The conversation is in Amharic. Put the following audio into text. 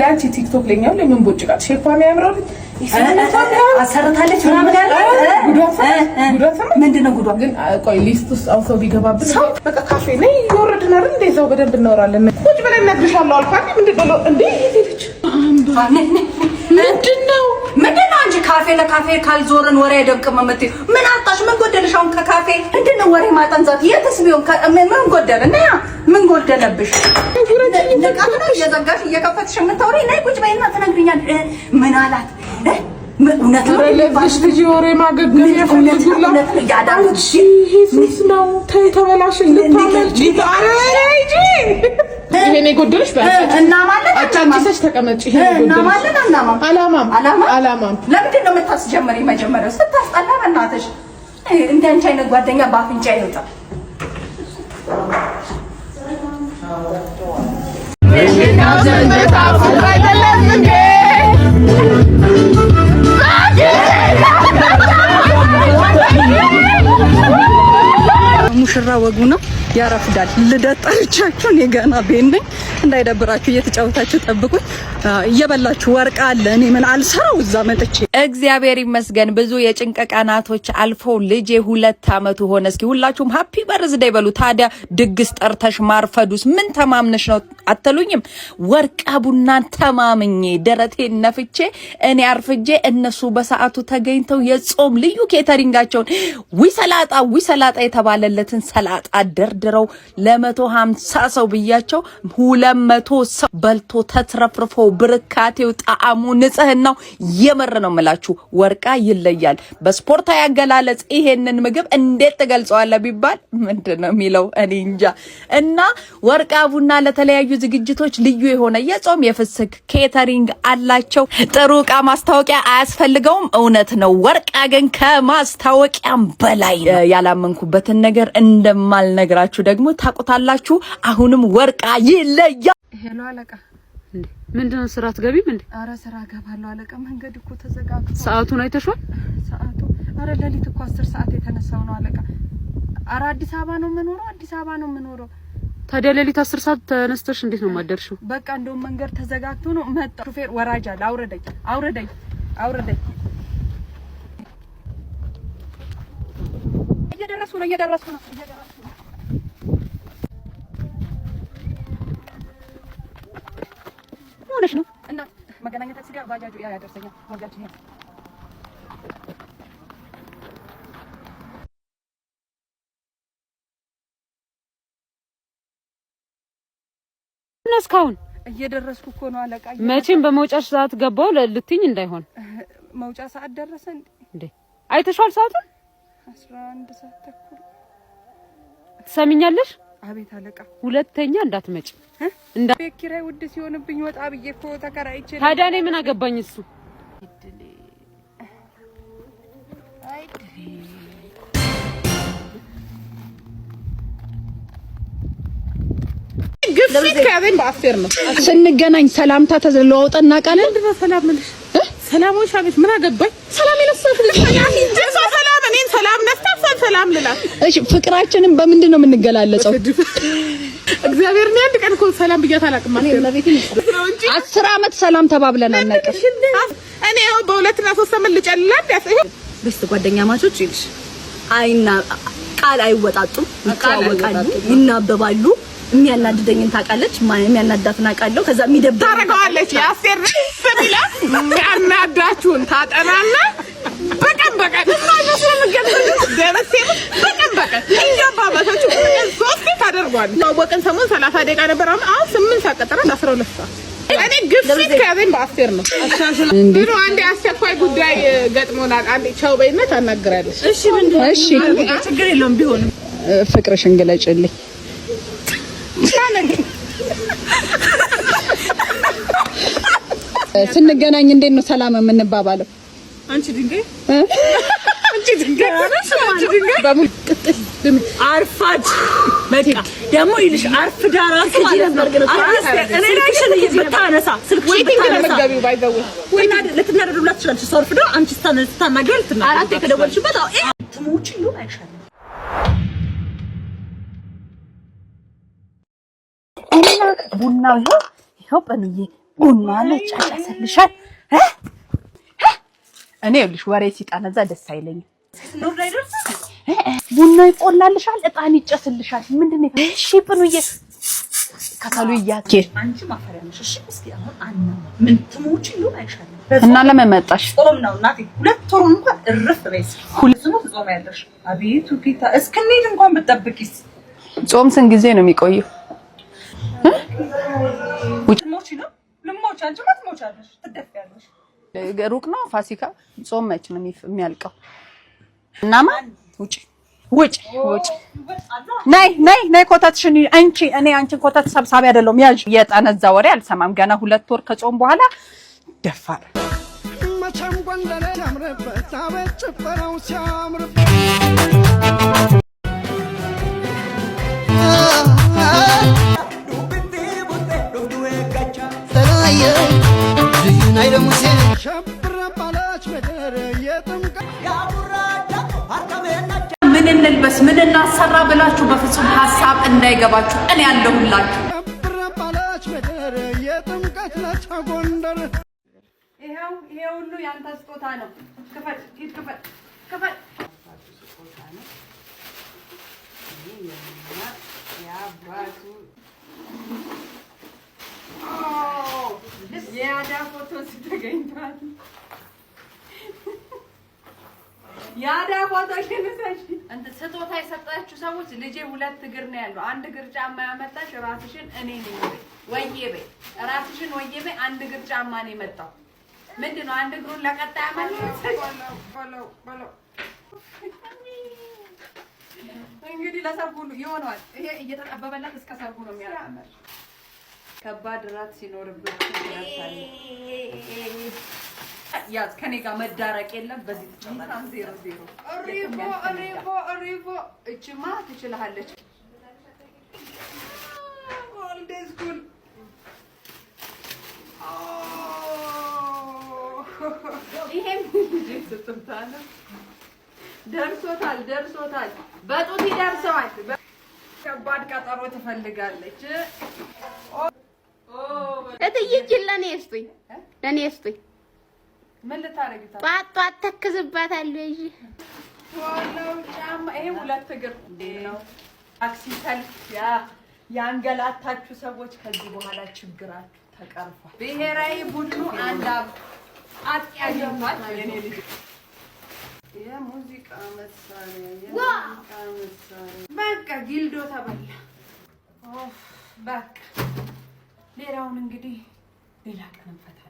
ያቺ ቲክቶክ ለኛው ለምን ቦጭቃት ሼፓም ያምራል አሰርታለች ምናምን ያለ ጉዳት ምንድነው ጉዳት ግን ቆይ ሊስት ውስጥ አውሰው ቢገባብን በቃ ካፌ ላይ ይወርድና አይደል እንደዛው በደንብ እናወራለን ቁጭ ብለን ነግርሻለሁ አልኳት ምንድነው እንዴ ይሄድች ምንድነው አንቺ ካፌ ለካፌ ካልዞርን ወሬ አይደምቅም መምት ምን አጣሽ ምን ጎደለሽ አሁን ከካፌ ምንድነው ወሬ ማጠንዛት የትስ ቢሆን ምን ጎደለ እና ምን ጎደለብሽ ለቃሉ የዘጋሽ እየከፈትሽ የምታወሪ ነይ ቁጭ በይና ተነግሪኛል ምን አላት እውነት ነው ለልጅ ልጅ ወሬ ማገገም ይፈልጉላ ያዳንቺ ኢየሱስ ነው ተበላሽ ልታመልጪ አረጂ ይሄኔ ጎደለሽ ባንቺ እና ማለት አጫንቺስ ተቀመጪ ይሄኔ ጎደለሽ እና ማለት አላማም ለምንድን ነው የምታስጀምሪ መጀመሪያ ስታስጠላ በእናትሽ እንደ አንቺ አይነት ጓደኛ ባፍንጫ ይወጣ ምንድነው ዘንበታ አይደለም እንዴ ሙሽራ ወጉ ነው ያረፍዳል ልደት ጠርቻችሁ እኔ ገና ቤት ነኝ እንዳይደብራችሁ እየተጫወታችሁ ጠብቁኝ እየበላችሁ ወርቅ አለ እኔ ምን አልሰራው እዛ መጥቼ እግዚአብሔር ይመስገን ብዙ የጭንቅ ቀናቶች አልፎ ልጄ 2 አመቱ ሆነ እስኪ ሁላችሁም ሃፒ በርዝዴይ በሉ ታዲያ ድግስ ጠርተሽ ማርፈዱስ ምን ተማምነሽ ነው አትሉኝም ወርቃ ቡናን ተማምኜ ደረቴን ነፍቼ እኔ አርፍጄ እነሱ በሰዓቱ ተገኝተው የጾም ልዩ ኬተሪንጋቸውን ዊሰላጣ የተባለለትን ሰላጣ ደርድረው ለ150 ሰው ብያቸው 200 ሰው በልቶ ተትረፍርፎ ብርካቴው ጣዕሙ ንጽህናው የመረ ነው መላችሁ ወርቃ ይለያል በስፖርታዊ አገላለጽ ይሄንን ምግብ እንዴት ተገልጿል ቢባል ምንድነው የሚለው እኔ እንጃ እና ወርቃ ቡና ለተለያዩ ዝግጅቶች ልዩ የሆነ የጾም የፍስክ ኬተሪንግ አላቸው ጥሩ ዕቃ ማስታወቂያ አያስፈልገውም እውነት ነው ወርቃ ግን ከማስታወቂያም በላይ ያላመንኩበትን ነገር እንደማልነግራችሁ ደግሞ ታቁታላችሁ አሁንም ወርቃ ይለያል ሄሎ አለቃ እንዴ ምንድነው ስራ አትገቢም እንዴ አረ ስራ ገባለሁ አለቃ መንገድ እኮ ተዘጋግቶ ሰዓቱን አይተሽዋል ሰዓቱ አረ ለሊት እኮ 10 ሰዓት የተነሳው ነው አለቃ አረ አዲስ አበባ ነው የምኖረው ታዲያ ለሊት 10 ሰዓት ተነስተሽ እንዴት ነው ማደርሽው በቃ እንደው መንገድ ተዘጋግቶ ነው መጣ ሹፌር ወራጅ አለ አውረደኝ እየደረሱ ነው ሆነሽ ነው እና መገናኛ ታክሲ ጋር ባጃጁ ያደርሰኛል ወጋች ነው እስካሁን እየደረስኩ እኮ ነው አለቃ መቼም በመውጫሽ ሰዓት ገባው ልትኝ እንዳይሆን መውጫ ሰዓት ደረሰ እንዴ አይተሽዋል ሰዓቱን 11 ሰዓት ተኩል ትሰሚኛለሽ አቤት አለቃ ሁለተኛ እንዳትመጪ ቤት ኪራይ ውድ ሲሆንብኝ ወጣ ብዬ እኮ ተከራይቼ ታዲያ እኔ ምን አገባኝ እሱ ግፊት ከበን በአፌር ነው ስንገናኝ ሰላምታ ተለዋውጠና ቃል ምንድነው ሰላም ልሽ ሰላሞን ሻቤት ምን አገባኝ ሰላም ይለሰፍ ሰላም እኔን ሰላም ነስተፍ ሰላም ልላት እሺ ፍቅራችንን በምንድን ነው የምንገላለጸው እግዚአብሔር ነው አንድ ቀን እኮ ሰላም ብያት አላውቅም ማለት ነው 10 አመት ሰላም ተባብለን አናውቅም እኔ በሁለትና 3 አመት ልጨልላት ያሰው በስተ ጓደኛ ማቾች ይልሽ አይና ቃል አይወጣጡም ይታወቃሉ ይናበባሉ የሚያናድደኝን ታውቃለች የሚያናዳትን አውቃለሁ ከዛ የሚደብር ታረጋለች ያስር በሚላ ያናዳችሁን ታጠናና በቀን ማይመስል ምገት ደረሰ በቀን እንጃባባታችሁ ሶስት ታደርጉ አድርጓል። ታወቀን ሰሞን 30 ደቂቃ ነበር። አሁን 8 ሰዓት ቀጠረ 12 ሰዓት። እኔ ግፊት ከያዘኝ በአስቴር ነው። ብሎ አንዴ አስቸኳይ ጉዳይ ገጥሞናል። አንዴ ቻው በይነት አናግራለሽ። እሺ ምንድነው? እሺ ችግር የለውም ቢሆንም ፍቅርሽን ግለጭልኝ። ስንገናኝ እንዴት ነው ሰላም የምንባባለው? አንቺ ድንጋይ በሙሉ ቅጥል አርፋጅ መጣ ደግሞ ይልሽ አርፍዳ ራሱ ማለት ነው። እኔ ላይሽን እየበታነሳ ስልክ መጋቢው ባይዘው ወይና ለተናደዱላት ትችላለሽ። ሰርፍዶ አንቺ ስታናገር ልትናገር አራት የከደወልሽበት ትሞች ይሉ አይሻልም? ቡናው ይኸው በንዬ ቡና ለጫጫሰልሻል። እኔ ልሽ ወሬ ሲጣነዛ ደስ አይለኝም። ኑር ላይ ደርሰ ቡና ይቆላልሻል፣ እጣን ይጨስልሻል። ምንድነው? እሺ ብኑዬ ከሰሉ ይያት አንቺ ማፈሪያ ነሽ። እሺ እስኪ አሁን አና ምን ትሞች ይሉ አይሻልም? እና ለምን መጣሽ? ጾም ነው እናቴ። 2 ወር እንኳን እርፍ በይስ ሁሉ ጾም ያለሽ። አቤቱ ጌታ እስከኔት እንኳን ብትጠብቂስ። ጾም ስንት ጊዜ ነው የሚቆየው? ትሞች ይሉ ልሞች አንቺ ማትሞቻለሽ ትደፍያለሽ። ሩቅ ነው ፋሲካ። ጾም መች ነው የሚያልቀው? እናማ ውጭ ነይ ኮተትሽን አንቺ እኔ አንቺን ኮተት ሰብሳቢ አይደለም ያዥ። የጠነዛ ወሬ አልሰማም። ገና 2 ወር ከጾም በኋላ ደፋር መቼም ጎንደር ያምርበት አቤት ጭፈራው ሲያምርበት ምን እንልበስ ምን እናሰራ ብላችሁ በፍጹም ሐሳብ እንዳይገባችሁ እኔ ያለሁላችሁ። ይሄ ሁሉ ያንተ ስጦታ ነው። ክፈል ሂድ ክፈል። የአዳ ፎቶ ተገኝቷል። ያዳ ፎቶ ከነሳሽ እንት ስጦታ የሰጣችሁ ሰዎች ልጄ 2 እግር ነው ያለው። 1 እግር ጫማ ያመጣሽ ራስሽን እኔ ነኝ ወይዬ በይ ራስሽን ወይዬ በይ። 1 እግር ጫማ ነው የመጣው። ምንድነው 1 እግሩን ለቀጣይ አመጣሽ? ባሎ እንግዲህ ለሰርጉ ይሆናል። ይሄ እየተጠበበላት እስከ ሰርጉ ነው የሚያምር። ከባድ ራት ሲኖርብሽ ይያሳል። ያዝ ከኔ ጋር መዳረቅ የለም። በዚህ ተጨማሪ 00 ሪቦ እቺማ ትችላለች። ኦልድ ስኩል ይሄም ስትምታለ ደርሶታል። በጡት ይደርሰዋል። ከባድ ቀጠሮ ትፈልጋለች። እትይችን ለኔ እስጡኝ ምን ልታረጊ ጧት ተክዝባታለሁ። እሺ ዋናው ጫማ ይሄ 2 እግር ነው። ታክሲ ሰልፍ ያንገላታችሁ ሰዎች ከዚህ በኋላ ችግራችሁ ተቀርፏል። ብሔራዊ ቡድኑ አንድ አጥቂ አግኝቷል። የኔ ልጅ የሙዚቃ መሳሪያ በቃ ጊልዶ ተበላ። በቃ ሌላውን እንግዲህ ሌላ ቀን እንፈታ።